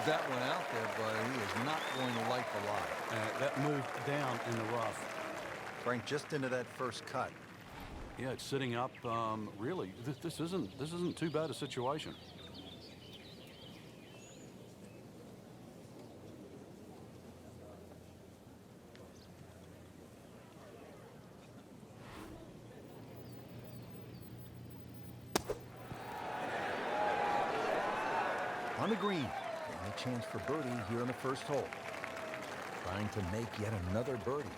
that one out there, but he is not going to like the lie. That moved down in the rough. Frank, just into that first cut. Yeah, it's sitting up. Really, this isn't too bad a situation. On the green, and a chance for birdie here on the first hole. Trying to make yet another birdie.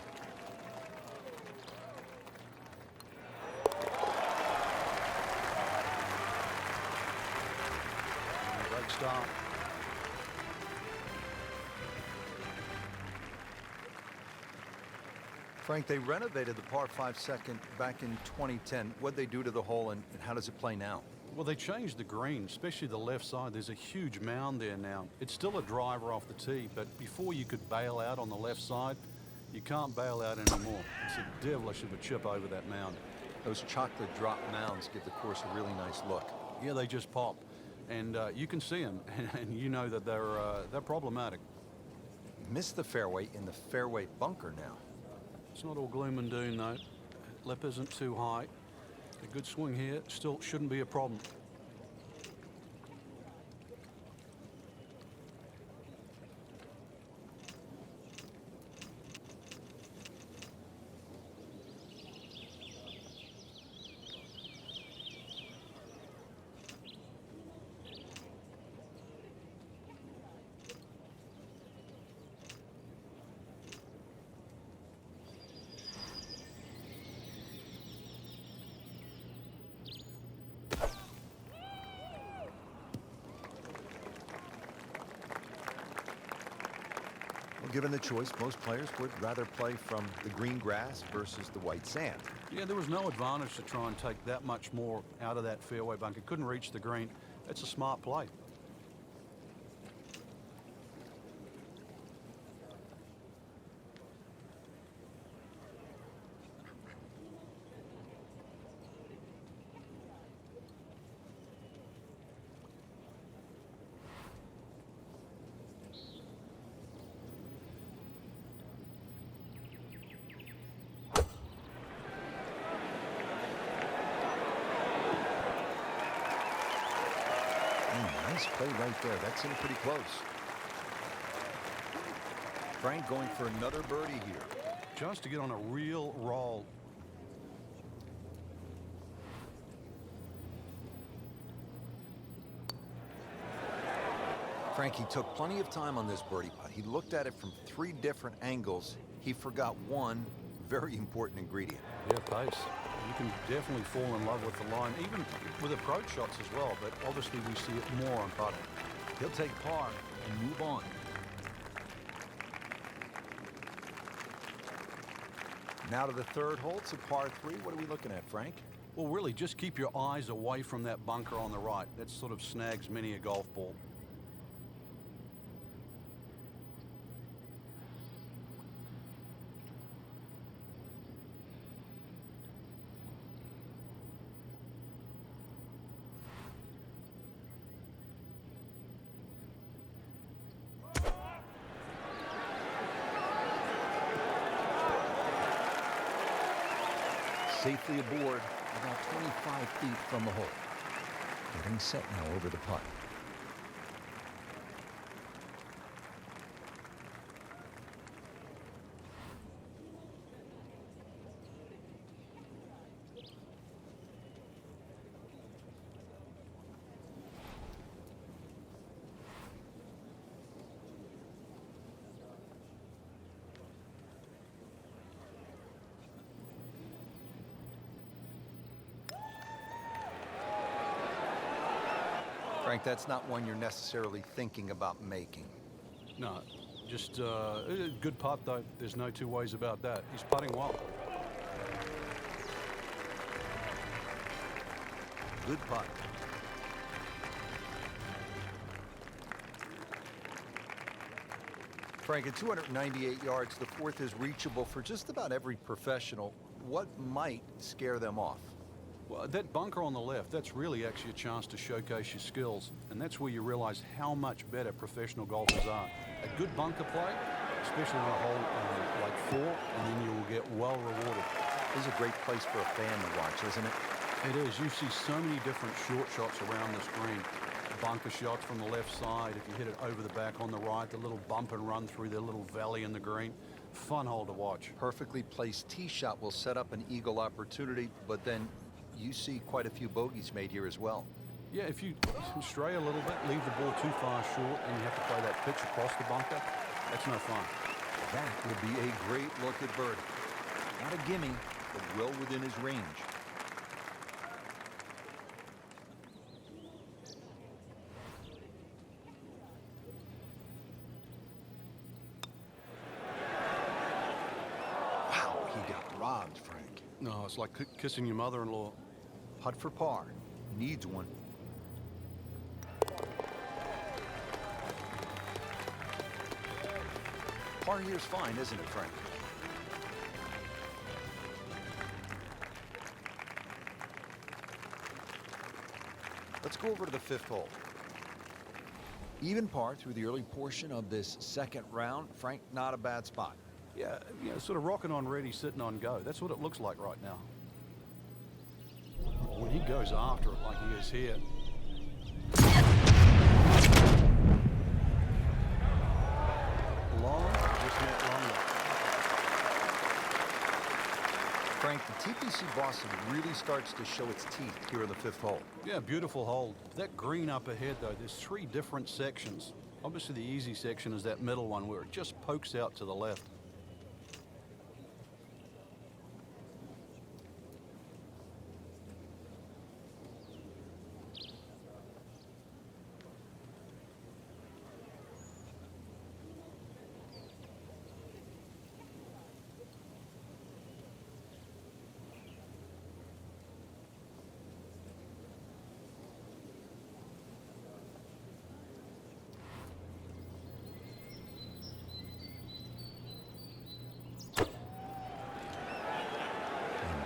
Great start. Frank, they renovated the par 5 second back in 2010. What'd they do to the hole, and how does it play now? Well, they changed the green, especially the left side. There's a huge mound there now. It's still a driver off the tee, but before you could bail out on the left side, you can't bail out anymore. It's a devilish of a chip over that mound. Those chocolate drop mounds give the course a really nice look. Yeah, they just pop, and you can see them, and you know that they're problematic. Missed the fairway in the fairway bunker now. It's not all gloom and doom, though. Lip isn't too high. A good swing here still shouldn't be a problem. Well, given the choice, most players would rather play from the green grass versus the white sand. Yeah, there was no advantage to try and take that much more out of that fairway bunker. Couldn't reach the green. It's a smart play. Nice play right there. That's in pretty close. Frank going for another birdie here. Just to get on a real roll. Frank, he took plenty of time on this birdie putt. He looked at it from 3 different angles. He forgot one very important ingredient. Yeah, pace. You can definitely fall in love with the line, even with approach shots as well, but obviously we see it more on putting. He'll take par and move on. Now to the third hole. It's a par 3. What are we looking at, Frank? Well, really, just keep your eyes away from that bunker on the right. That sort of snags many a golf ball. Safely aboard, about 25 feet from the hole. Getting set now over the putt. Frank, that's not one you're necessarily thinking about making. No, just a good putt, though. There's no two ways about that. He's putting well. Good putt. Frank, at 298 yards, the fourth is reachable for just about every professional. What might scare them off? Well, that bunker on the left, that's really actually a chance to showcase your skills, and that's where you realize how much better professional golfers are. A good bunker play, especially on a hole like 4, and then you will get well rewarded. This is a great place for a fan to watch, isn't it? It is. You see so many different short shots around this green. Bunker shots from the left side. If you hit it over the back on the right, the little bump and run through the little valley in the green. Fun hole to watch. Perfectly placed tee shot will set up an eagle opportunity, but then you see quite a few bogeys made here as well. Yeah, if you stray a little bit, leave the ball too far short, and you have to play that pitch across the bunker, that's no fun. That would be a great look at birdie. Not a gimme, but well within his range. Wow, he got robbed, Frank. No, it's like kissing your mother-in-law. Putt for par. Needs one. Par here's fine, isn't it, Frank? Let's go over to the 5th hole. Even par through the early portion of this second round. Frank, not a bad spot. Yeah, sort of rocking on ready, sitting on go. That's what it looks like right now. When he goes after it like he is here. Long, just not long enough. Frank, the TPC Boston really starts to show its teeth here in the 5th hole. Yeah, beautiful hole. That green up ahead, though, there's 3 different sections. Obviously, the easy section is that middle one where it just pokes out to the left.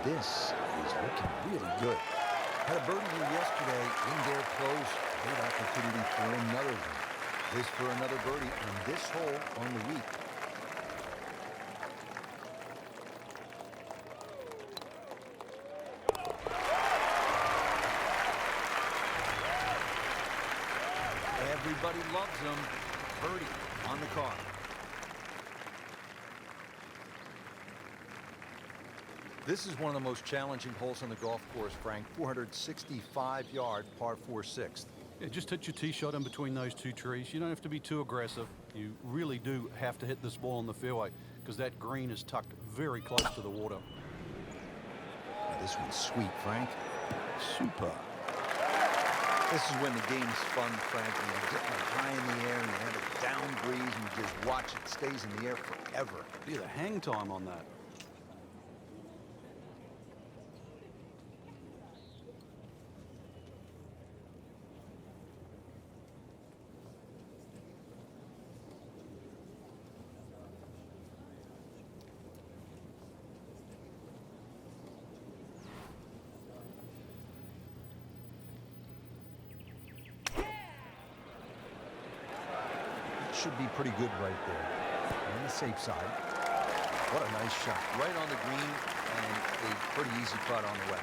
This is looking really good. Had a birdie here yesterday, indoor close, great opportunity for another one. This for another birdie on this hole on the week. Everybody loves him. Birdie on the card. This is one of the most challenging holes on the golf course, Frank. 465-yard par 4/6. Yeah, just hit your tee shot in between those 2 trees. You don't have to be too aggressive. You really do have to hit this ball in the fairway because that green is tucked very close to the water. Now this one's sweet, Frank. Super. This is when the game's fun, Frank. When you're getting it high in the air and you have a down breeze and you just watch it stays in the air forever. Yeah, the hang time on that. Should be pretty good right there. On the safe side. What a nice shot. Right on the green and a pretty easy putt on the way.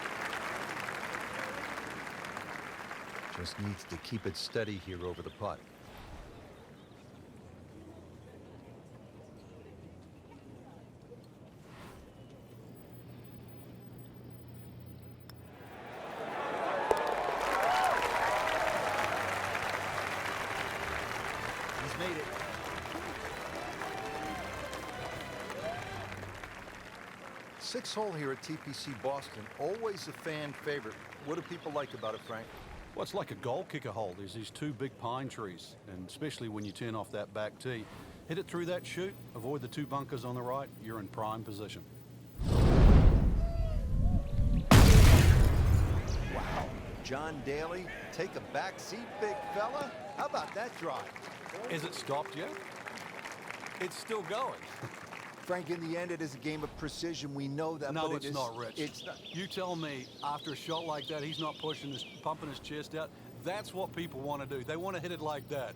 Just needs to keep it steady here over the putt. Made it. Sixth hole here at TPC Boston, always a fan favorite. What do people like about it, Frank? Well, it's like a goal kicker hole. There's these 2 big pine trees, and especially when you turn off that back tee. Hit it through that chute, avoid the 2 bunkers on the right, you're in prime position. Wow. John Daly, take a back seat, big fella. How about that drive? Is it stopped yet? It's still going. Frank, in the end, it is a game of precision. We know that, No, but it's not, Rich. It's not. You tell me, after a shot like that, he's not pumping his chest out. That's what people want to do. They want to hit it like that.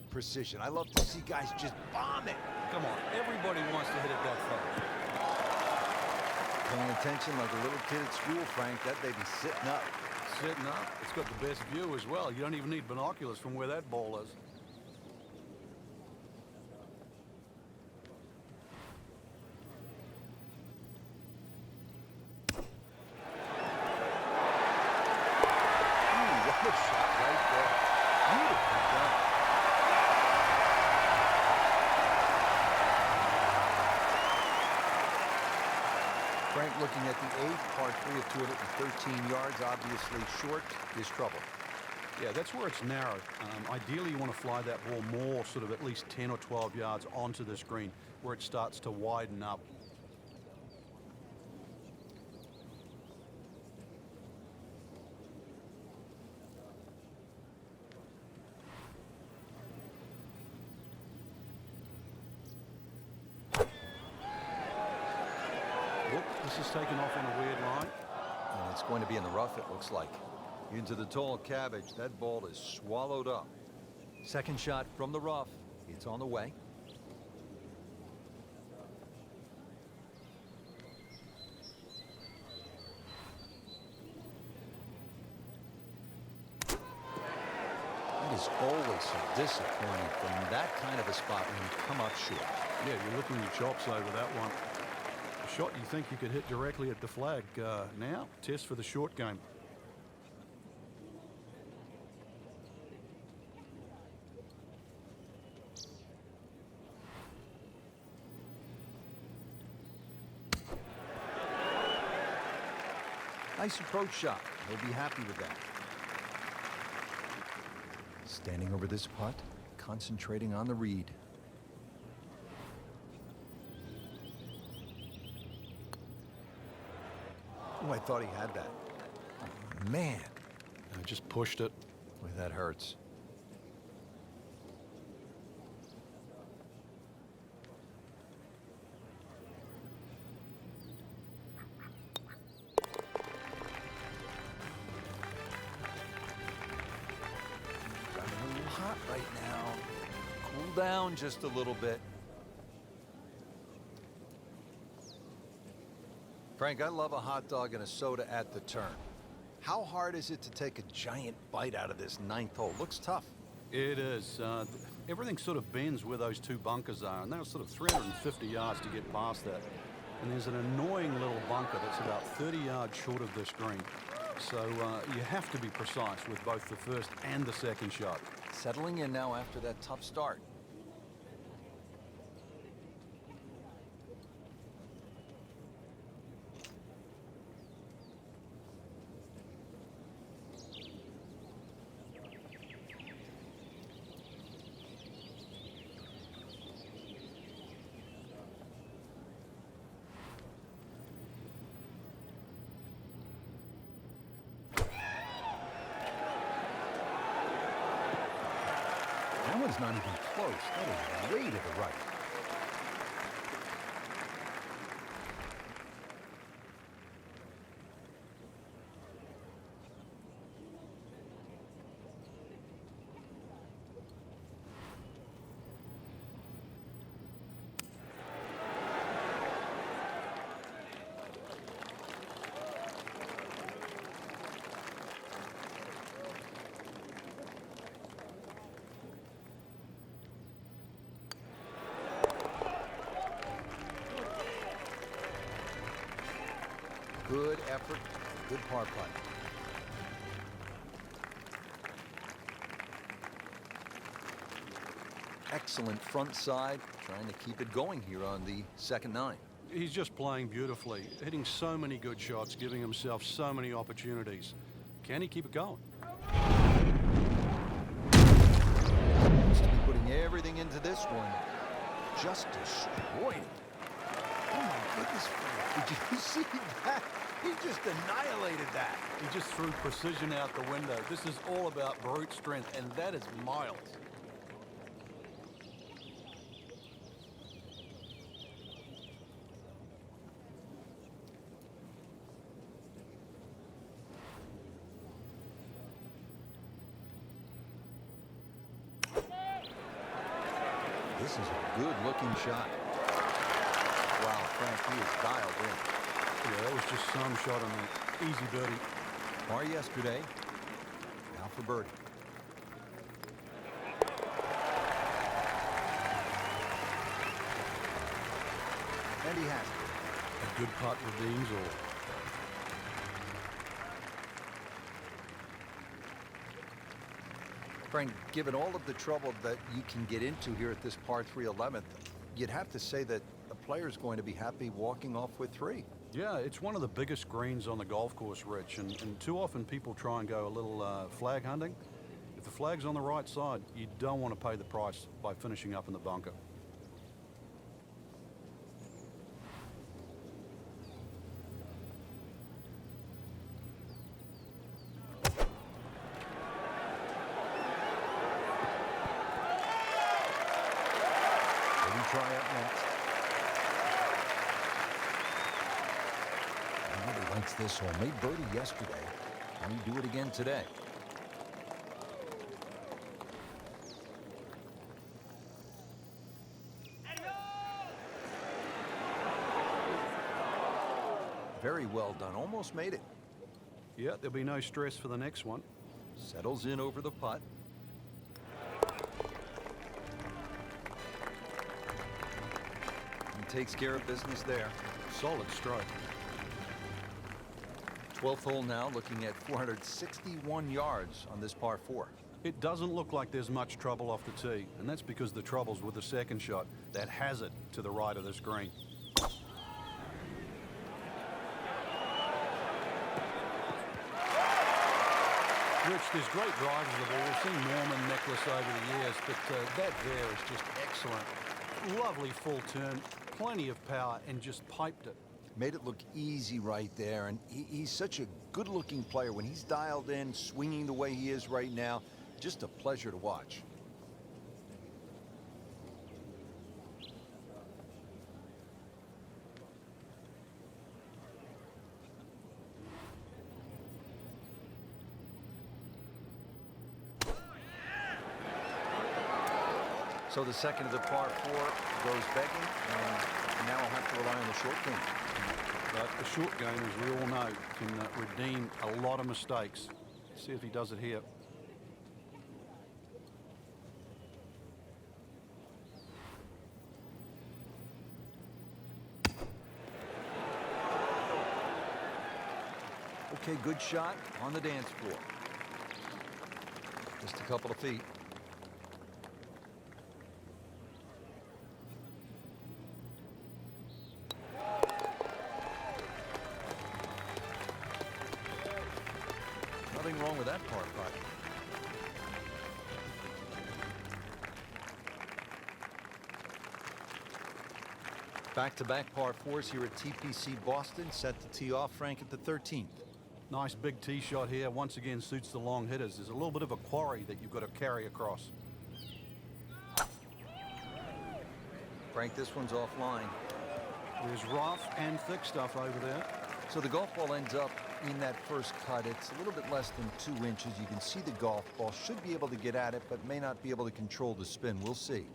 Precision. I love to see guys just bomb it. Come on, everybody wants to hit it that far. Paying attention like a little kid at school, Frank. That baby's sitting up. Sitting up. It's got the best view as well. You don't even need binoculars from where that ball is. What a shot right there. Beautifully done. Frank, looking at the 8th, par 3 of 213 yards, obviously short is trouble. Yeah, that's where it's narrowed. Ideally, you want to fly that ball more, sort of at least 10 or 12 yards onto this green, where it starts to widen up. Whoop, this is taken off on a weird line. And it's going to be in the rough, it looks like. Into the tall cabbage. That ball is swallowed up. Second shot from the rough. It's on the way. It is always so disappointing from that kind of a spot when you come up short. Yeah, you're looking your chops over that one. A shot you think you could hit directly at the flag. Now, test for the short game. Nice approach shot. He'll be happy with that. Standing over this putt, concentrating on the read. Oh, I thought he had that. Oh, man. I just pushed it. Boy, that hurts. Got a little hot right now. Cool down just a little bit. Frank, I love a hot dog and a soda at the turn. How hard is it to take a giant bite out of this 9th hole? Looks tough. It is. Everything sort of bends where those two bunkers are, and they're sort of 350 yards to get past that. And there's an annoying little bunker that's about 30 yards short of this green. So you have to be precise with both the first and the second shot. Settling in now after that tough start. That one's not even close. That is way to the right. Good effort, good par putt. Excellent front side, trying to keep it going here on the second 9. He's just playing beautifully, hitting so many good shots, giving himself so many opportunities. Can he keep it going? Seems to be putting everything into this one. Just destroyed it. Oh my goodness, Frank. Did you see that? He just annihilated that. He just threw precision out the window. This is all about brute strength, and that is miles. This is a good-looking shot. Wow, Frank, he is dialed in. Yeah, that was just some shot on the easy birdie. Par yesterday. Now for birdie. And he has it. A good putt redeems all. Frank, given all of the trouble that you can get into here at this par 3 11th, you'd have to say that a player's going to be happy walking off with 3. Yeah, it's one of the biggest greens on the golf course, Rich, and too often people try and go a little flag hunting. If the flag's on the right side, you don't want to pay the price by finishing up in the bunker. Try up next. He really likes this hole. Made birdie yesterday. Can he do it again today? Very well done. Almost made it. Yeah, there'll be no stress for the next one. Settles in over the putt. Takes care of business there. Solid stroke. 12th hole now, looking at 461 yards on this par 4. It doesn't look like there's much trouble off the tee, and that's because the trouble's with the second shot. That has it to the right of this green. Rich, there's great drivers of the ball. We've seen Norman, Nicholas over the years, but that there is just excellent. Lovely full turn. Plenty of power and just piped it. Made it look easy right there, and he's such a good-looking player. When he's dialed in, swinging the way he is right now, just a pleasure to watch. So the second of the par 4 goes begging, and now I'll have to rely on the short game. But the short game, as we all know, can redeem a lot of mistakes. See if he does it here. Okay, good shot on the dance floor. Just a couple of feet. Nothing wrong with that par putt. Back-to-back par 4s here at TPC Boston, set to tee off, Frank, at the 13th. Nice big tee shot here. Once again, suits the long hitters. There's a little bit of a quarry that you've got to carry across. Frank, this one's offline. There's rough and thick stuff over there. So the golf ball ends up in that first cut. It's a little bit less than 2 inches. You can see the golf ball. Should be able to get at it, but may not be able to control the spin. We'll see.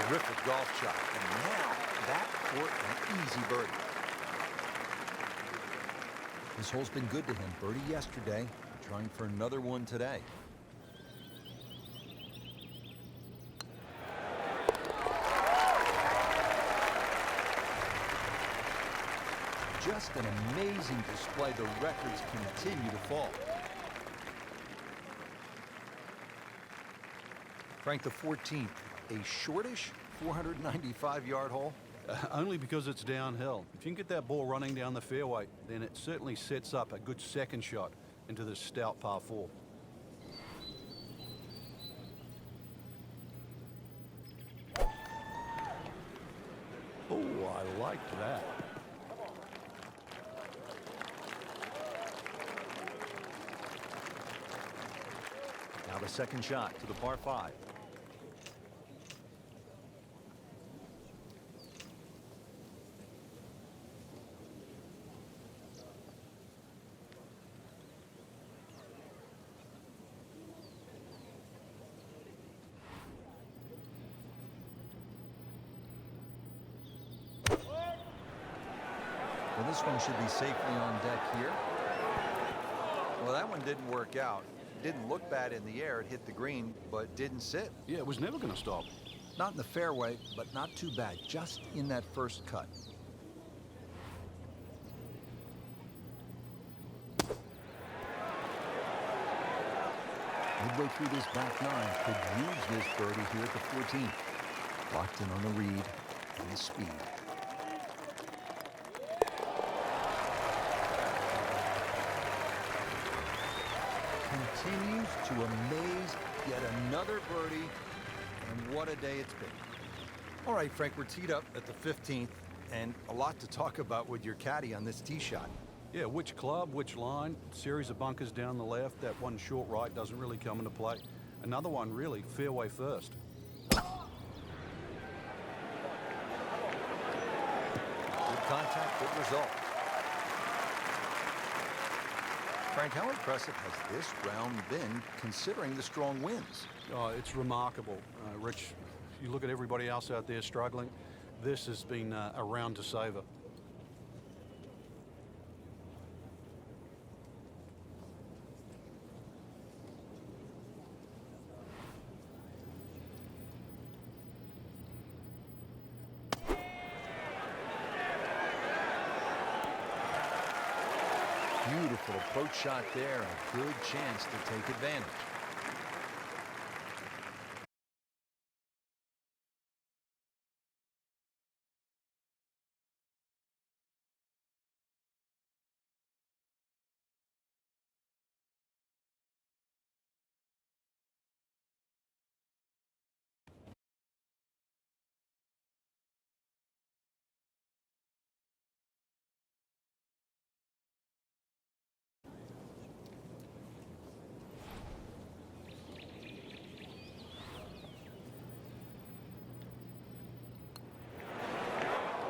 Terrific golf shot. And now that for an easy birdie. This hole's been good to him. Birdie yesterday, trying for another one today. Just an amazing display. The records continue to fall. Frank, the 14th, a shortish 495-yard hole. Only because it's downhill. If you can get that ball running down the fairway, then it certainly sets up a good second shot into this stout par 4. Oh, I like that. Now the second shot to the par 5. Well, this one should be safely on deck here. Well, that one didn't work out. Didn't look bad in the air. It hit the green, but didn't sit. Yeah, it was never going to stop. Not in the fairway, but not too bad. Just in that first cut. Midway through this back nine, could use this birdie here at the 14th. Locked in on the read and the speed. Continues to amaze. Yet another birdie, and what a day it's been. All right, Frank, we're teed up at the 15th, and a lot to talk about with your caddy on this tee shot. Yeah, which club, which line, series of bunkers down the left. That one short right doesn't really come into play. Another one, really, fairway first. Good contact, good result. Frank, how impressive has this round been considering the strong winds? Oh, it's remarkable, Rich. You look at everybody else out there struggling. This has been a round to savor. Beautiful approach shot there, a good chance to take advantage.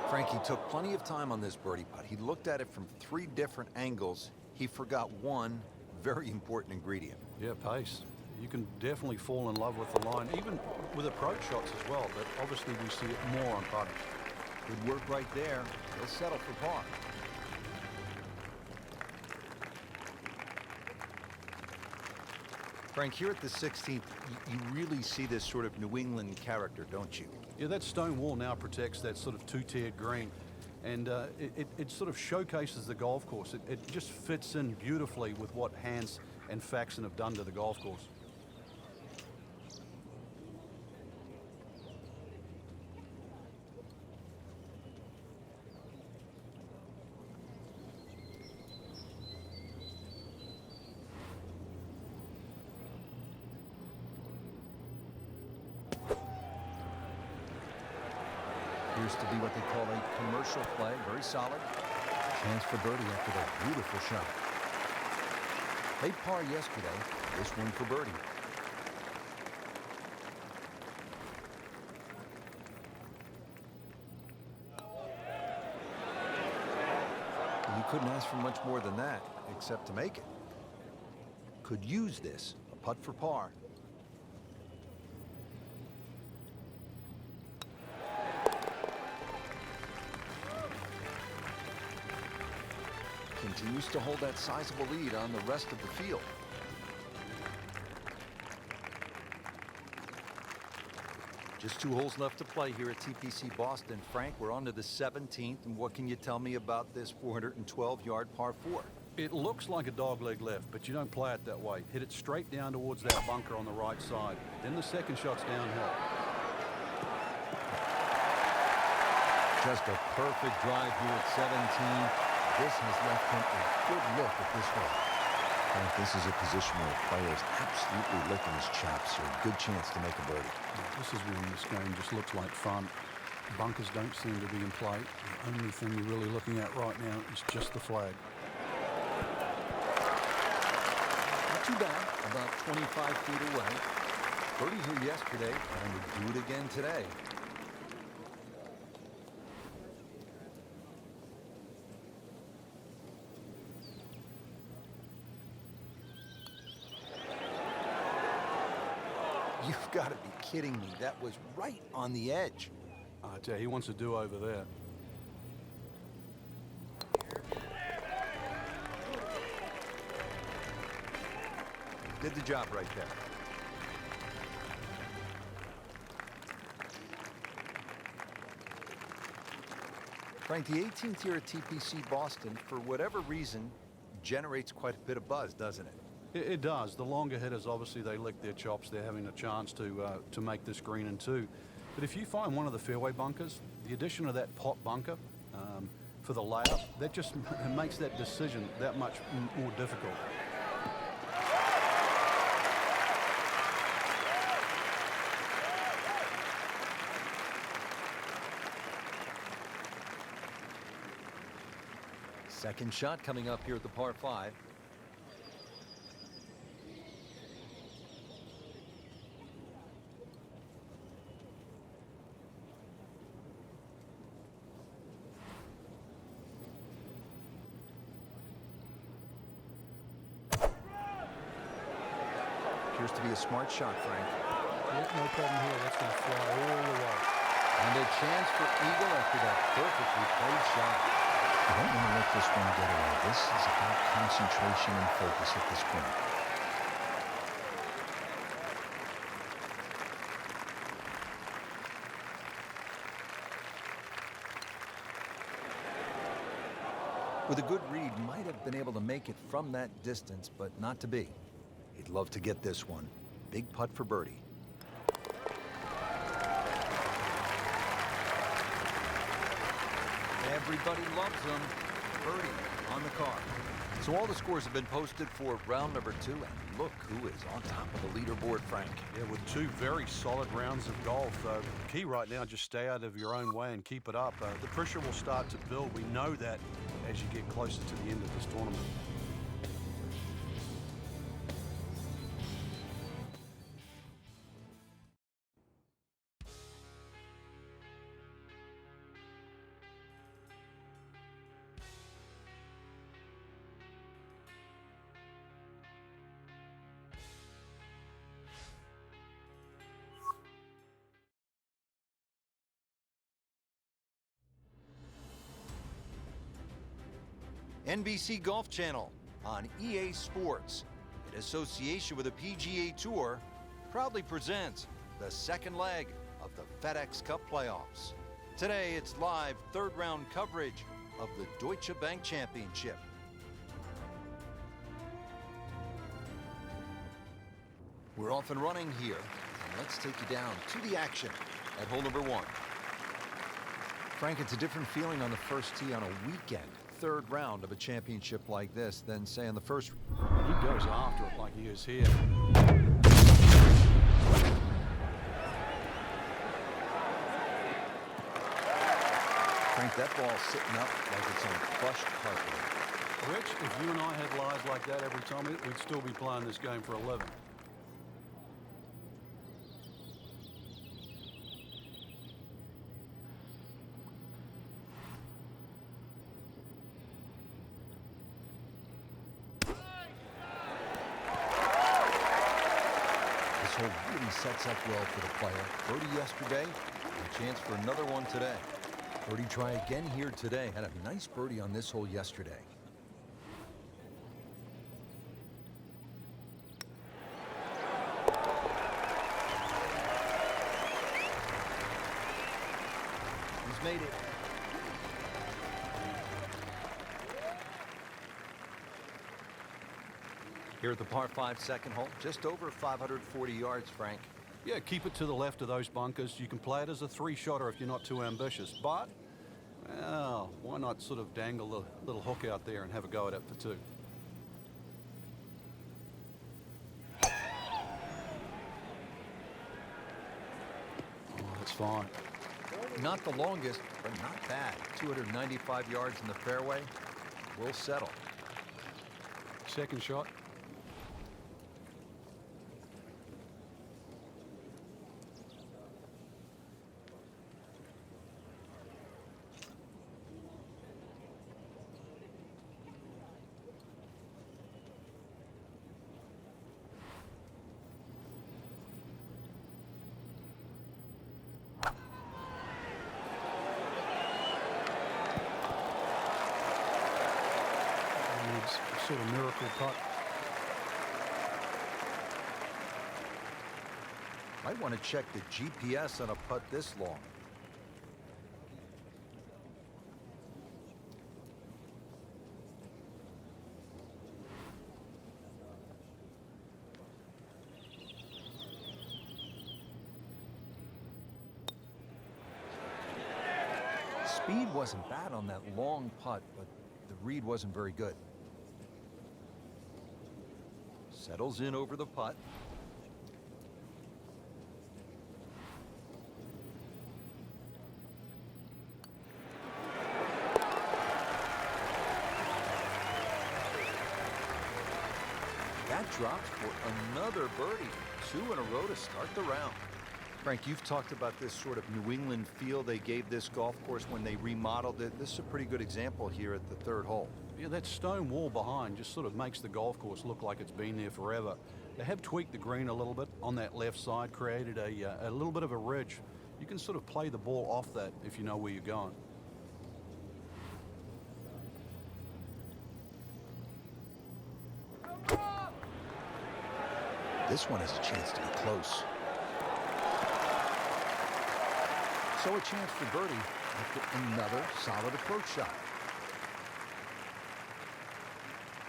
Frankie took plenty of time on this birdie putt. He looked at it from 3 different angles. He forgot one very important ingredient. Yeah, pace. You can definitely fall in love with the line, even with approach shots as well, but obviously we see it more on putting. Good work right there. He'll settle for par. Frank, here at the 16th, you really see this sort of New England character, don't you? Yeah, that stone wall now protects that sort of 2-tiered green, and it sort of showcases the golf course. It just fits in beautifully with what Hans and Faxon have done to the golf course. Appears to be what they call a commercial play. Very solid. Chance for birdie after that beautiful shot. Made par yesterday. This one for birdie. You couldn't ask for much more than that, except to make it. Could use this. A putt for par. Continues to hold that sizable lead on the rest of the field. Just 2 holes left to play here at TPC Boston. Frank, we're on to the 17th, and what can you tell me about this 412-yard par 4? It looks like a dogleg left, but you don't play it that way. Hit it straight down towards that bunker on the right side. Then the second shot's downhill. Just a perfect drive here at 17. This has left him a good look at this hole. Frank, this is a position where a player is absolutely licking his chops here. Good chance to make a birdie. This is when this game just looks like fun. Bunkers don't seem to be in play. The only thing you're really looking at right now is just the flag. Not too bad. about 25 feet away. Birdie here yesterday, and would do it again today. You've got to be kidding me. That was right on the edge. I tell you, he wants to do over there. Did the job right there. Frank, the 18th here at TPC Boston, for whatever reason, generates quite a bit of buzz, doesn't it? It does. The longer hitters, obviously, they lick their chops. They're having a chance to make this green in two. But if you find one of the fairway bunkers, the addition of that pot bunker for the layup, that just makes that decision that much more difficult. Second shot coming up here at the par 5. Appears to be a smart shot, Frank. Yep, no problem here. That's going to fly all the way. And a chance for eagle after that perfectly played shot. You don't want to let this one get away. This is about concentration and focus at this point. With a good read, might have been able to make it from that distance, but not to be. He'd love to get this one. Big putt for birdie. Everybody loves him. Birdie on the card. So all the scores have been posted for round number 2, and look who is on top of the leaderboard, Frank. Yeah, with two very solid rounds of golf. The key right now, just stay out of your own way and keep it up. The pressure will start to build. We know that as you get closer to the end of this tournament. NBC Golf Channel on EA Sports, in association with the PGA Tour, proudly presents the second leg of the FedEx Cup playoffs. Today, it's live third-round coverage of the Deutsche Bank Championship. We're off and running here, and let's take you down to the action at hole number 1. Frank, it's a different feeling on the first tee on a weekend. Third round of a championship like this than, say, on the first. He goes after it like he is here. Frank, that ball's sitting up like it's on crushed carpet. Rich, if you and I had lives like that every time, we'd still be playing this game for 11. This hole really sets up well for the player. Birdie yesterday, and a chance for another one today. Birdie try again here today. Had a nice birdie on this hole yesterday. He's made it. Here at the par 5 second hole, just over 540 yards, Frank. Yeah, keep it to the left of those bunkers. You can play it as a three-shotter if you're not too ambitious. But, well, why not sort of dangle the little hook out there and have a go at it for 2? Oh, that's fine. Not the longest, but not bad. 295 yards in the fairway. We'll settle. Second shot. sort of miracle putt. Might want to check the GPS on a putt this long. Speed wasn't bad on that long putt, but the read wasn't very good. Settles in over the putt. That drops for another birdie. 2 in a row to start the round. Frank, you've talked about this sort of New England feel they gave this golf course when they remodeled it. This is a pretty good example here at the 3rd hole. Yeah, that stone wall behind just sort of makes the golf course look like it's been there forever. They have tweaked the green a little bit on that left side, created a little bit of a ridge. You can sort of play the ball off that if you know where you're going. This one has a chance to be close. So a chance for birdie after another solid approach shot.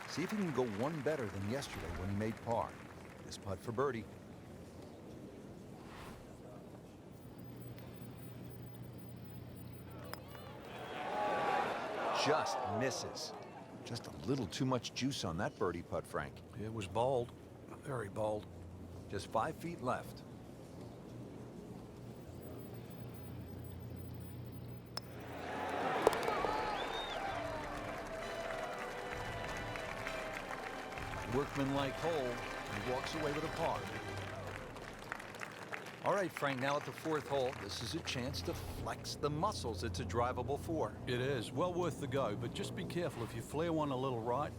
See if he can go one better than yesterday when he made par. This putt for birdie. Just misses. Just a little too much juice on that birdie putt, Frank. It was bold, very bold. Just 5 feet left. Workmanlike hole, and walks away with a par. All right, Frank, now at the 4th hole, this is a chance to flex the muscles. It's a drivable 4. It is well worth the go, but just be careful. If you flare one a little right,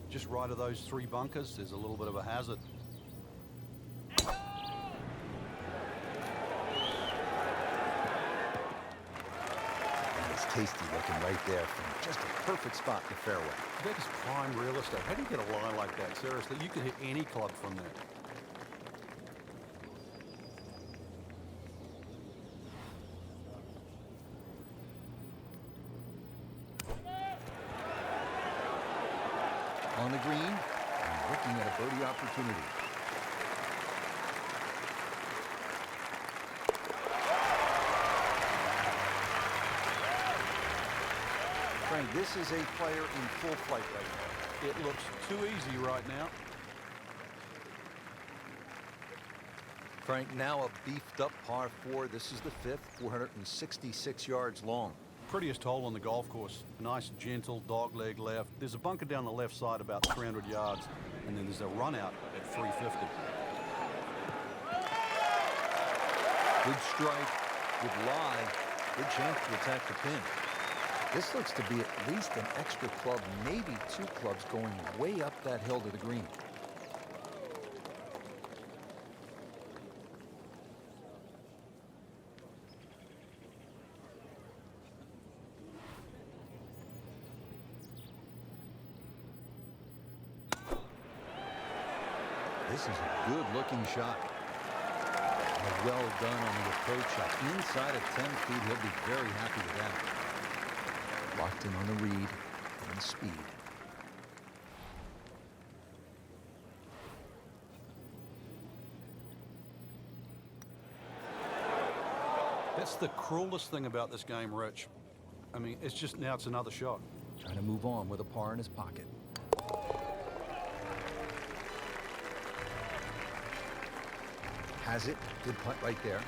just right of those 3 bunkers, there's a little bit of a hazard. And it's tasty looking right there from just a perfect spot in the fairway. That is prime real estate. How do you get a line like that? Seriously, you could hit any club from there. On the green, and looking at a birdie opportunity. Frank, this is a player in full flight right now. It looks too easy right now. Frank, now a beefed up par 4. This is the 5th, 466 yards long. Prettiest hole on the golf course. Nice, gentle, dogleg left. There's a bunker down the left side about 300 yards, and then there's a run out at 350. Good strike, good lie, good chance to attack the pin. This looks to be at least an extra club, maybe 2 clubs going way up that hill to the green. This is a good-looking shot. And well done on the approach shot. Inside of 10 feet, he'll be very happy with that. Locked in on the read and the speed. That's the cruelest thing about this game, Rich. I mean, it's just now it's another shot. Trying to move on with a par in his pocket. Has it. Good putt right there.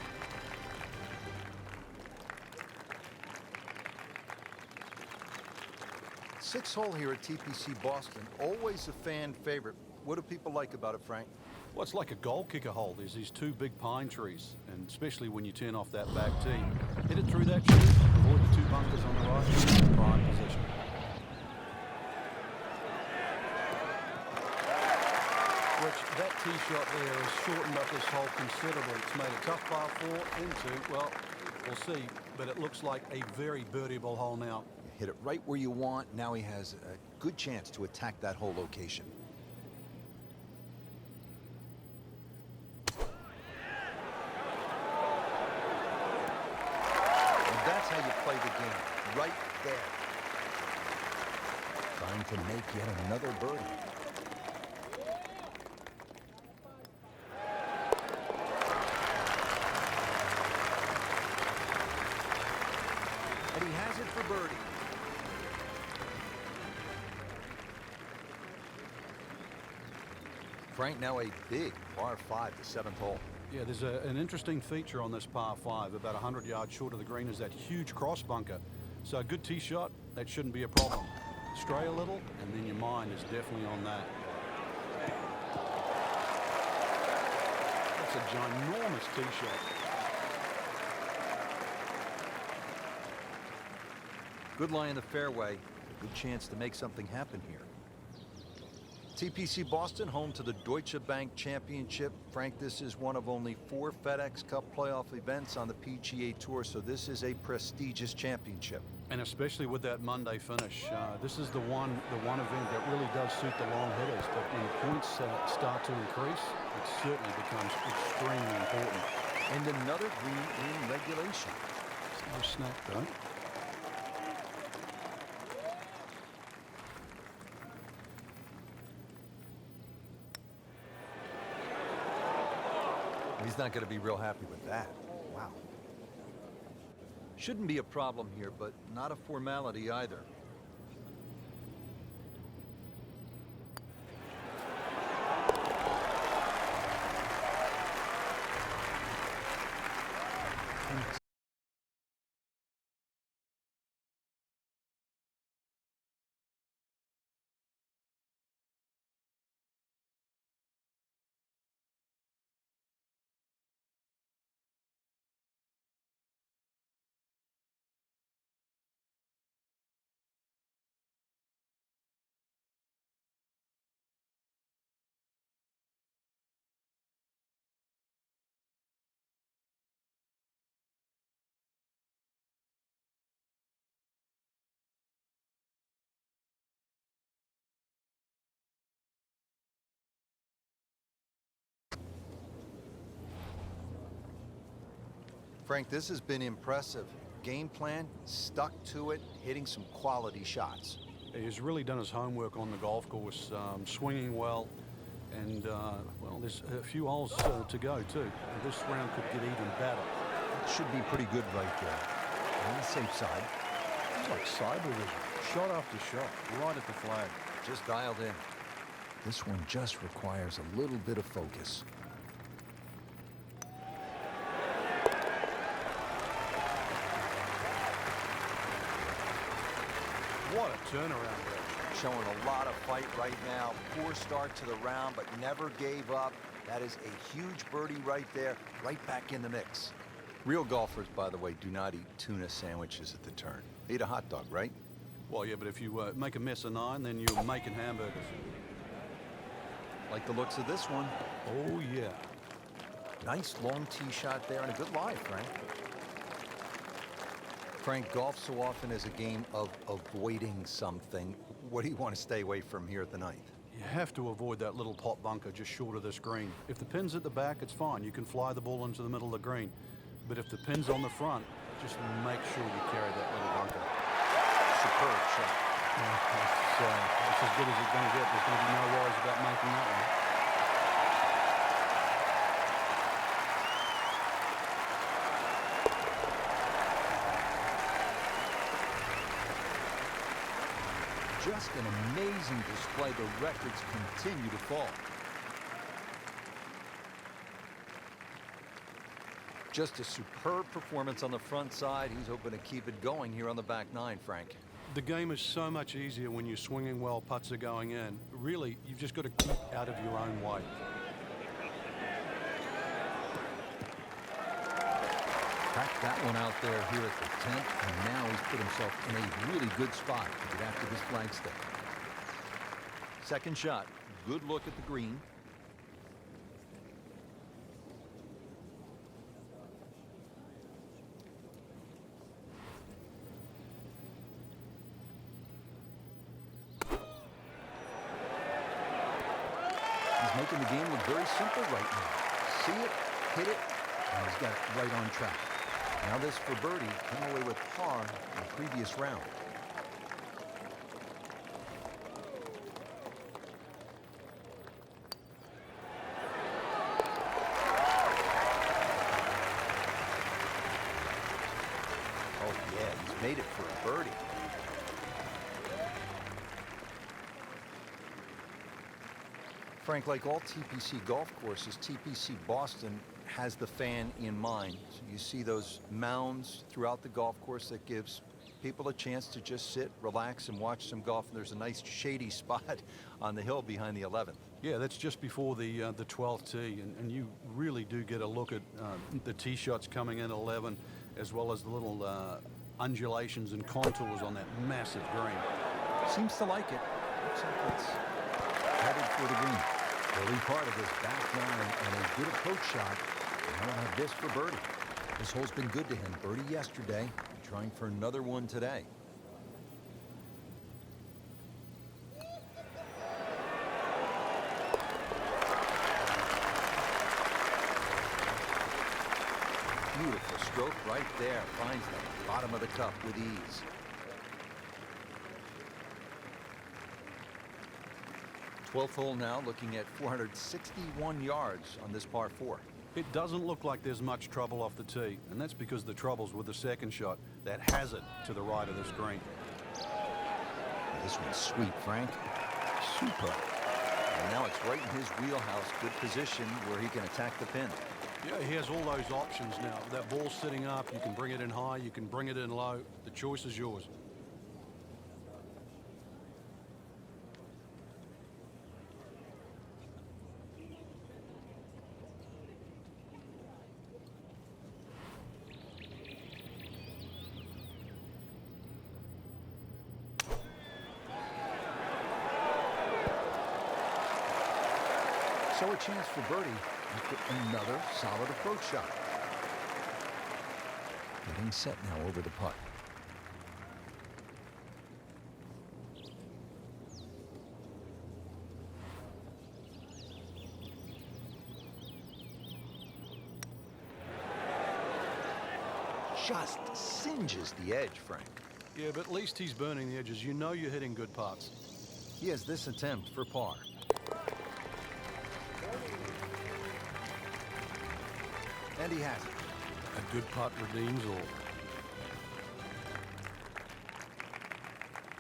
Sixth hole here at TPC Boston. Always a fan favorite. What do people like about it, Frank? Well, it's like a goal kicker hole. There's these 2 big pine trees, and especially when you turn off that back tee. Hit it through that tree, avoid the 2 bunkers on the right, prime position. Which, that tee shot there has shortened up this hole considerably. It's made a tough par 4 into, well, we'll see, but it looks like a very birdieable hole now. Hit it right where you want. Now he has a good chance to attack that hole location. And that's how you play the game, right there. Trying to make yet another birdie. And he has it for birdie. Frank, now a big par 5, the 7th hole. Yeah, there's an interesting feature on this par 5. About 100 yards short of the green is that huge cross bunker. So a good tee shot, that shouldn't be a problem. Stray a little, and then your mind is definitely on that. That's a ginormous tee shot. Good lie in the fairway. Good chance to make something happen here. TPC Boston, home to the Deutsche Bank Championship. Frank, this is one of only 4 FedEx Cup playoff events on the PGA Tour, so this is a prestigious championship. And especially with that Monday finish, this is the one event that really does suit the long hitters. But when the points start to increase, it certainly becomes extremely important. And another green in regulation. It's no snap, though. He's not going to be real happy with that. Wow. Shouldn't be a problem here, but not a formality either. Frank, this has been impressive. Game plan, stuck to it, hitting some quality shots. He's really done his homework on the golf course, swinging well, and well, there's a few holes to go too. This round could get even better. It should be pretty good right there. On the safe side. It's like cyber vision, shot after shot, right at the flag. Just dialed in. This one just requires a little bit of focus. What a turnaround there. Showing a lot of fight right now. Poor start to the round, but never gave up. That is a huge birdie right there, right back in the mix. Real golfers, by the way, do not eat tuna sandwiches at the turn. They eat a hot dog, right? Well, yeah, but if you make a mess of 9, then you're making hamburgers. Like the looks of this one. Oh, yeah. Nice long tee shot there and a good lie, Frank. Frank, golf so often is a game of avoiding something. What do you want to stay away from here at the 9th? You have to avoid that little pot bunker just short of this green. If the pin's at the back, it's fine. You can fly the ball into the middle of the green. But if the pin's on the front, just make sure you carry that little bunker. Superb shot. That's as good as it's going to get. There's going to be no worries about making that one. Just an amazing display. The records continue to fall. Just a superb performance on the front side. He's hoping to keep it going here on the back 9, Frank. The game is so much easier when you're swinging well, putts are going in. Really, you've just got to keep out of your own way. Cracked that one out there here at the 10th, and now he's put himself in a really good spot to get after this flagstick. Second shot. Good look at the green. making the game look very simple right now. See it, hit it, and he's got it right on track. Now this for birdie, came away with par in the previous round. Oh, yeah, he's made it for a birdie. Frank, like all TPC golf courses, TPC Boston has the fan in mind. So you see those mounds throughout the golf course that gives people a chance to just sit, relax, and watch some golf. And there's a nice shady spot on the hill behind the 11th. Yeah, that's just before the 12th tee, and you really do get a look at the tee shots coming in 11, as well as the little undulations and contours on that massive green. Seems to like it. Looks like it's headed for the green. Early part of this back nine and a good approach shot. Now have this for birdie. This hole's been good to him. Birdie yesterday, trying for another one today. Beautiful stroke right there. Finds the bottom of the cup with ease. Twelfth hole now, looking at 461 yards on this par 4. It doesn't look like there's much trouble off the tee, and that's because the trouble's with the second shot, that hazard to the right of this green. This one's sweet, Frank. Super. And now it's right in his wheelhouse. Good position where he can attack the pin. Yeah, he has all those options now. That ball's sitting up, you can bring it in high, you can bring it in low. The choice is yours. So a chance for birdie after another solid approach shot. Getting set now over the putt. Just singes the edge, Frank. Yeah, but at least he's burning the edges. You know you're hitting good putts. He has this attempt for par. And he has it. A good putt redeems all.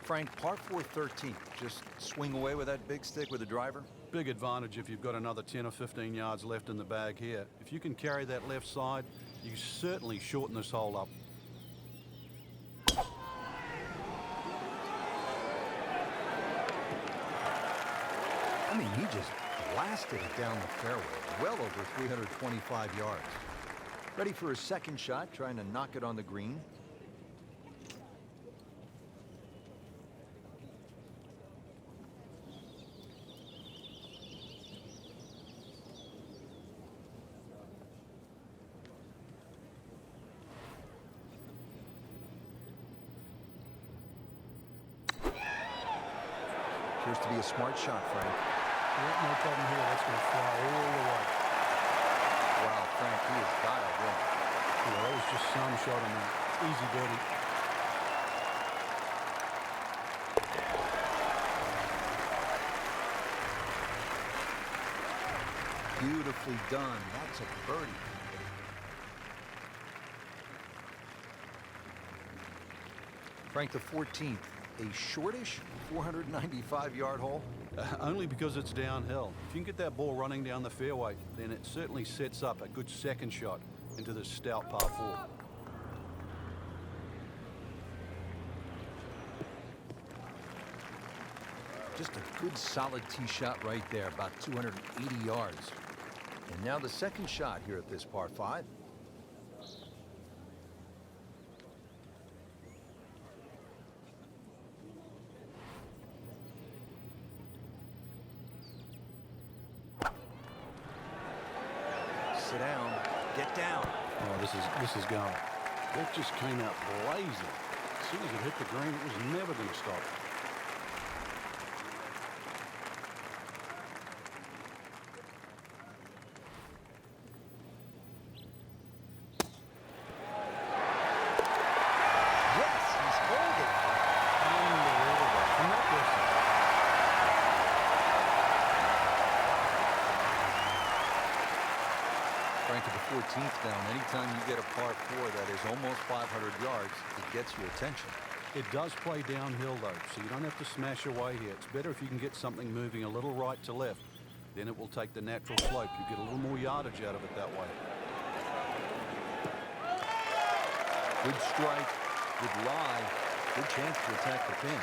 Frank, par 4 13. Just swing away with that big stick with a driver. Big advantage if you've got another 10 or 15 yards left in the bag here. If you can carry that left side, you certainly shorten this hole up. I mean, he just blasted it down the fairway, well over 325 yards. Ready for his second shot, trying to knock it on the green. Appears to be a smart shot, Frank. Yeah, no problem here. That's going to fly all the way. Wow, Frank, he is dialed in. Yeah, that was just some shot on that. Easy birdie. Beautifully done. That's a birdie. Frank, the 14th, a shortish 495-yard hole. Only because it's downhill. If you can get that ball running down the fairway, then it certainly sets up a good second shot into this stout par 4. Just a good solid tee shot right there, about 280 yards. And now the second shot here at this par 5. Sit down. Get down. Oh, this is going. That just came out blazing. As soon as it hit the green, it was never going to stop. the 14th down. Anytime you get a par 4 that is almost 500 yards, it gets your attention. It does play downhill, though, so you don't have to smash away here. It's better if you can get something moving a little right to left. Then it will take the natural slope. You get a little more yardage out of it that way. Good strike, good lie, good chance to attack the pin.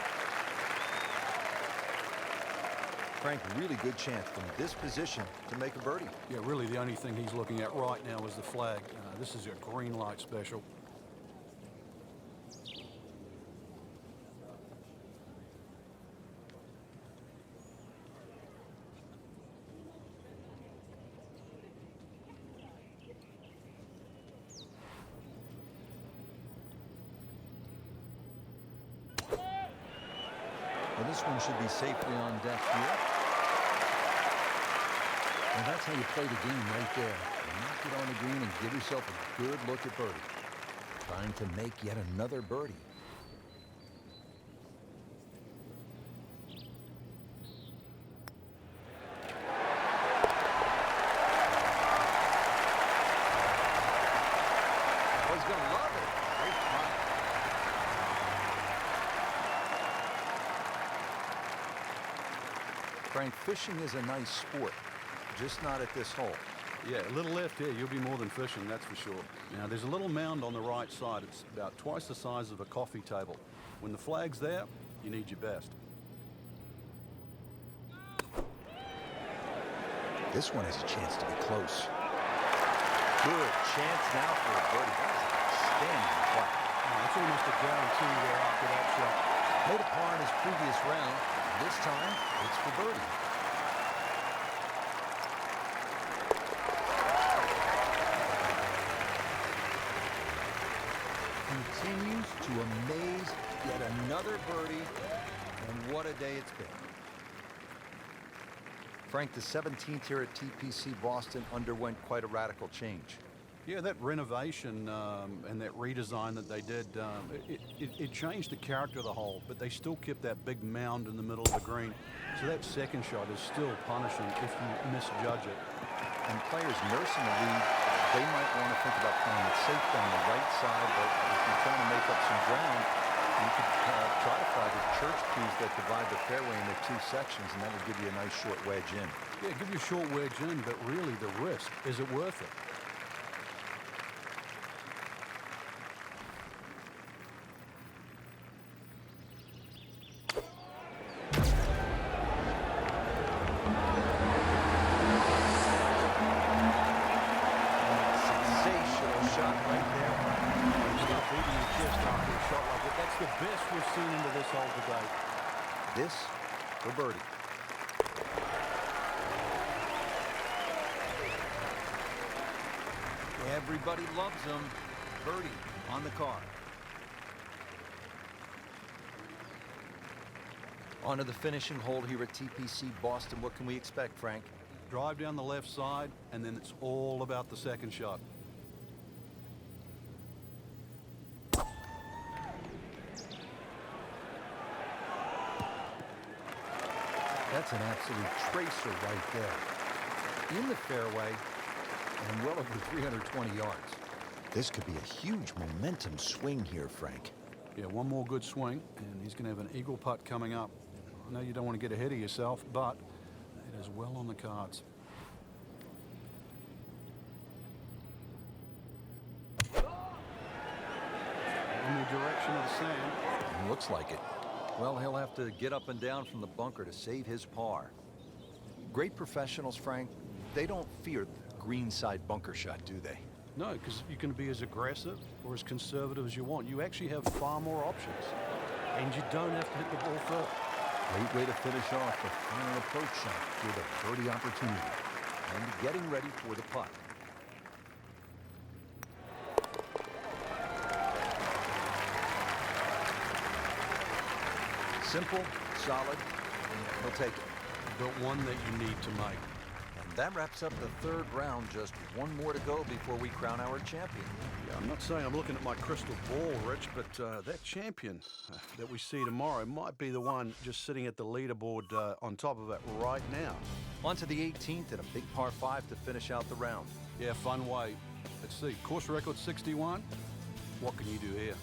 Frank, really good chance from this position to make a birdie. Yeah, really the only thing he's looking at right now is the flag. This is a green light special. Well, this one should be safely on deck here. And that's how you play the game right there. Knock it on the green and give yourself a good look at birdie. Trying to make yet another birdie. Oh, he's gonna love it. Great putt. Frank, fishing is a nice sport, just not at this hole. Yeah, a little left here, you'll be more than fishing, that's for sure. Now, there's a little mound on the right side. It's about twice the size of a coffee table. When the flag's there, you need your best. This one has a chance to be close. Good chance now for a birdie. That is an outstanding play. It's almost a guarantee there after that shot. Made a par in his previous round. This time, it's for birdie. Continues to amaze. Yet another birdie. And what a day it's been. Frank, the 17th here at TPC Boston underwent quite a radical change. Yeah, that renovation and that redesign that they did, it changed the character of the hole, but they still kept that big mound in the middle of the green. So that second shot is still punishing if you misjudge it. And players nursing the lead, they might want to think about playing it safe down the right side, but if you're trying to make up some ground, you could try to fly the church pews that divide the fairway into two sections, and that would give you a nice short wedge in. Yeah, give you a short wedge in, but really the risk, is it worth it? Sensational shot right there. Stop beating your chest after a shot like that. That's the best we've seen into this hole today. This for birdie. Everybody loves him. Birdie on the card. On to the finishing hole here at TPC Boston. What can we expect, Frank? Drive down the left side, and then it's all about the second shot. That's an absolute tracer right there. In the fairway and well over 320 yards. This could be a huge momentum swing here, Frank. Yeah, one more good swing, and he's going to have an eagle putt coming up. I know you don't want to get ahead of yourself, but it is well on the cards. In the direction of the sand. Looks like it. Well, he'll have to get up and down from the bunker to save his par. Great professionals, Frank, they don't fear the green side bunker shot, do they? No, because you can be as aggressive or as conservative as you want. You actually have far more options, and you don't have to hit the ball first. Great way to finish off the final approach shot with a birdie opportunity. And getting ready for the putt. Simple, solid, and he'll take it. But one that you need to make. And that wraps up the third round. Just one more to go before we crown our champion. Yeah, I'm not saying I'm looking at my crystal ball, Rich, but that champion that we see tomorrow might be the one just sitting at the leaderboard on top of it right now. On to the 18th and a big par 5 to finish out the round. Yeah, fun way. Let's see, course record 61. What can you do here?